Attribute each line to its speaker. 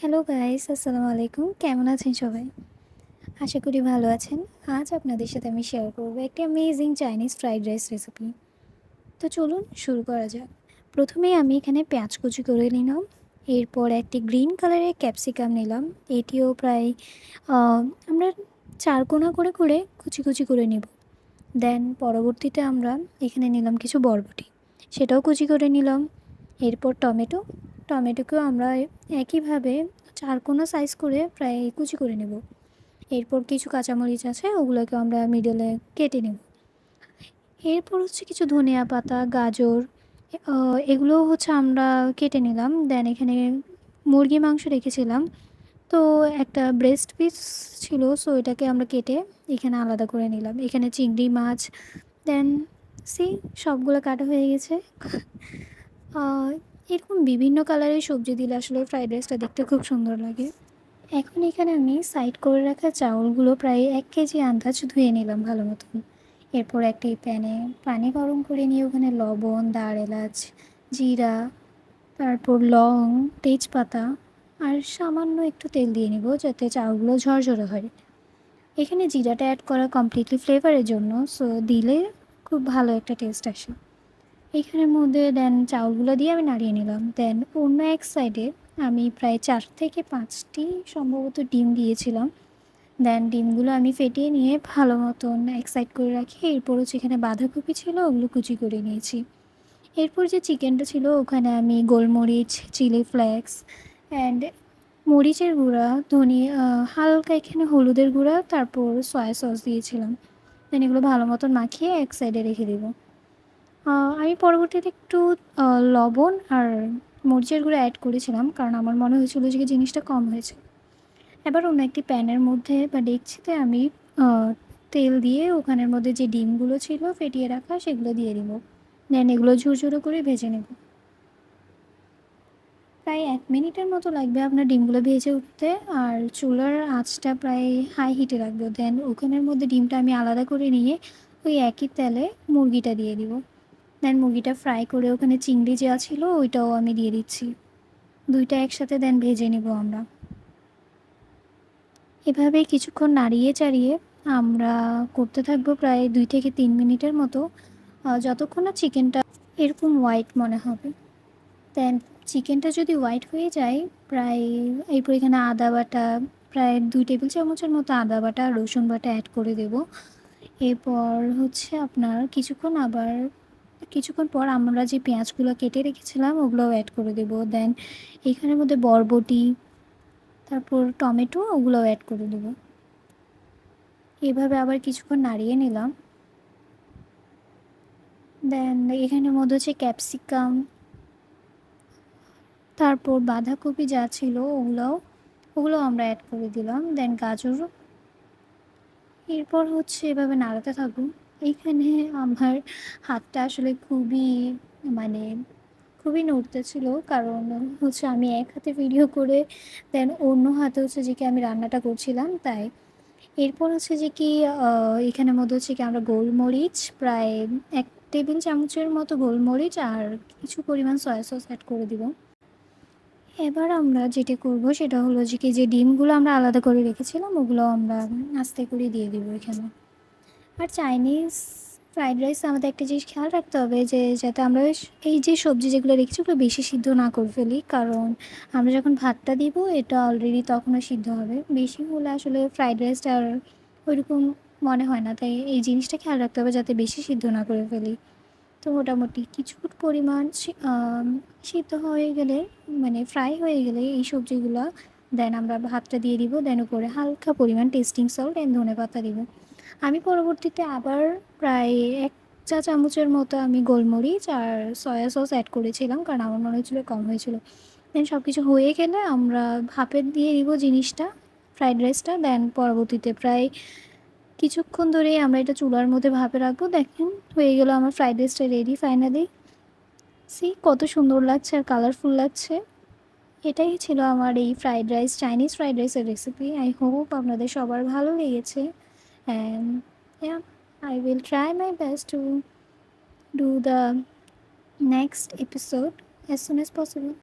Speaker 1: Hello guys, আসসালামু আলাইকুম। কেমন আছেন সবাই? আশা করি ভালো আছেন। আজ আপনাদের সাথে আমি শেয়ার করব একটি amazing Chinese fried rice recipe. তো চলুন শুরু করা যাক। প্রথমেই আমি এখানে পেঁয়াজ কুচি করে নিলাম। এরপর একটি গ্রিন কালারের ক্যাপসিকাম নিলাম। এটিও প্রায় আ আমরা ৪ কোনা করে কুচি, কুচি করে নেব। দেন পরবর্তীতে আমরা এখানে নিলাম কিছু বরবটি। সেটাও কুচি করে নিলাম। এরপর টমেটোকেও আমরা একইভাবে ৪ কোনা সাইজ করে প্রায় কুচি করে নেব। এরপর কিছু কাঁচামরিচ আছে, ওগুলোকে আমরা মিডলে কেটে নেব। এরপর হচ্ছে কিছু ধনিয়া পাতা, গাজর আ এগুলোও হচ্ছে আমরা কেটে নিলাম। দেন এখানে মুরগি মাংস রেখেছিলাম। তো একটা ব্রেস্ট পিস ছিল, সো এটাকে আমরা কেটে এখানে আলাদা করে নিলাম। এখানে চিংড়ি মাছ, দেন সবগুলো কাটা হয়ে গেছে। আ এরকম বিভিন্ন কালারের সবজি দিলে আসলে ফ্রাইড রাইসটা দেখতে খুব সুন্দর লাগে। এখন এখানে আমি সাইড করে রাখা চাউলগুলো প্রায় ১ কেজি আন্দাজ ধুয়ে নিলাম ভালো মতন। এরপর একটি প্যানে পানি গরম করে নিয়ে ওখানে লবণ, দার এলাচ, জিরা, তারপর লং, তেজপাতা আর সামান্য একটু তেল দিয়ে নিব যাতে চাউলগুলো ঝরঝরে হয়। এখানে জিরাটা অ্যাড করা কমপ্লিটলি ফ্লেভারের জন্য, সো দিলে খুব ভালো একটা টেস্ট আসে। এখানের মধ্যে দেন চাউলগুলো দিয়ে আমি নাড়িয়ে নিলাম। দেন অন্য এক সাইডে আমি প্রায় ৪ থেকে ৫টি সম্ভবত ডিম দিয়েছিলাম। দেন ডিমগুলো আমি ফেটিয়ে নিয়ে ভালো মতন এক সাইড করে রাখি। এরপর হচ্ছে এখানে বাঁধাকপি ছিল, ওগুলো কুচি করে নিয়েছি। এরপর যে চিকেনটা ছিল ওখানে আমি গোলমরিচ, চিলি ফ্লেক্স অ্যান্ড মরিচের গুঁড়া, হালকা এখানে হলুদের গুঁড়া, তারপর সয়া সস দিয়েছিলাম। দেন এগুলো ভালো মতন মাখিয়ে এক সাইডে রেখে দেবো। আমি পরবর্তীতে একটু লবণ আর মরিচের গুঁড়ো অ্যাড করেছিলাম, কারণ আমার মনে হয়েছিল যে জিনিসটা কম হয়েছে। এবার অন্য একটি প্যানের মধ্যে বা ডেকচিতে আমি আ তেল দিয়ে ওখানের মধ্যে যে ডিমগুলো ছিল ফেটিয়ে রাখা সেগুলো দিয়ে দিব। দেন এগুলো ঝুরঝুরে করে ভেজে নেব। প্রায় ১ মিনিটের মতো লাগবে আপনার ডিমগুলো ভেজে উঠতে। আর চুলার আঁচটা প্রায় হাই হিটে রাখবো। দেন ওখানের মধ্যে ডিমটা আমি আলাদা করে নিয়ে ওই একই তেলে মুরগিটা দিয়ে দিব। দেন মুরগিটা ফ্রাই করে ওখানে চিংড়ি যা ছিল ওইটাও আমি দিয়ে দিচ্ছি। ২ টা একসাথে দেন ভেজে নিব আমরা। এভাবে কিছুক্ষণ নাড়িয়ে চাড়িয়ে আমরা করতে থাকবো প্রায় ২ থেকে ৩ মিনিটের মতো, যতক্ষণ না চিকেনটা এরকম হোয়াইট মনে হবে। দেন চিকেনটা যদি হোয়াইট হয়ে যায়, প্রায় এরপর এখানে আদা বাটা প্রায় ২ টেবিল চামচের মতো আদা বাটা আর রসুন বাটা অ্যাড করে দেব। এরপর হচ্ছে আপনার কিছুক্ষণ পর আমরা যে পেঁয়াজগুলো কেটে রেখেছিলাম ওগুলোও অ্যাড করে দেব। দেন এখানের মধ্যে বরবটি, তারপর টমেটো ওগুলোও অ্যাড করে দেব। এভাবে আবার কিছুক্ষণ নাড়িয়ে নিলাম। দেন এখানের মধ্যে হচ্ছে ক্যাপসিকাম, তারপর বাঁধাকপি যা ছিল ওগুলো আমরা অ্যাড করে দিলাম। দেন গাজর। এরপর হচ্ছে এভাবে নাড়াতে থাকুন। এইখানে আমার হাতটা আসলে মানে নড়তেছিল, কারণ হচ্ছে আমি এক হাতে ভিডিও করে দেন অন্য হাতে হচ্ছে যে কি আমি রান্নাটা করছিলাম তাই। এরপর হচ্ছে যে কি এখানের মধ্যে হচ্ছে কি আমরা গোলমরিচ প্রায় ১ টেবিল চামচের মতো গোলমরিচ আর কিছু পরিমাণ সয়া সস অ্যাড করে দিব। এবার আমরা যেটা করব সেটা হলো যে কি যে ডিমগুলো আমরা আলাদা করে রেখেছিলাম ওগুলো আমরা আস্তে করে দিয়ে দিব এখানে। আর চাইনিজ ফ্রাইড রাইসে আমাদের একটা জিনিস খেয়াল রাখতে হবে যে যাতে আমরা এই যে সবজি যেগুলো রেখেছি ওগুলো বেশি সিদ্ধ না করে ফেলি, কারণ আমরা যখন ভাতটা দিব এটা অলরেডি তখনও সিদ্ধ হবে। বেশি হলে আসলে ফ্রাইড রাইসটা আর ওইরকম মনে হয় না, তাই এই জিনিসটা খেয়াল রাখতে হবে যাতে বেশি সিদ্ধ না করে ফেলি। তো মোটামুটি কিছু পরিমাণ সিদ্ধ হয়ে গেলে, মানে ফ্রাই হয়ে গেলে এই সবজিগুলো দেন আমরা ভাতটা দিয়ে দিব। দেন উপরে হালকা পরিমাণ টেস্টিং সল্ট অ্যান্ড ধনেপাতা দিব। আমি পরবর্তীতে আবার প্রায় ১ চা চামচের মতো আমি গোলমরিচ আর সয়া সস অ্যাড করেছিলাম, কারণ আমার মনে হচ্ছিলো কম হয়েছিল। দেন সব কিছু হয়ে গেলে আমরা ভাপে দিয়ে দিব জিনিসটা, ফ্রাইড রাইসটা। দেন পরবর্তীতে প্রায় কিছুক্ষণ ধরেই আমরা এটা চুলার মধ্যে ভাপে রাখবো। দেখেন হয়ে গেল আমার ফ্রাইড রাইসটা রেডি ফাইনালি। কত সুন্দর লাগছে আর কালারফুল লাগছে। এটাই ছিল আমার এই চাইনিজ ফ্রাইড রাইসের রেসিপি। আই হোপ আপনাদের সবার ভালো লেগেছে। And yeah, I will try my best to do the next episode as soon as possible.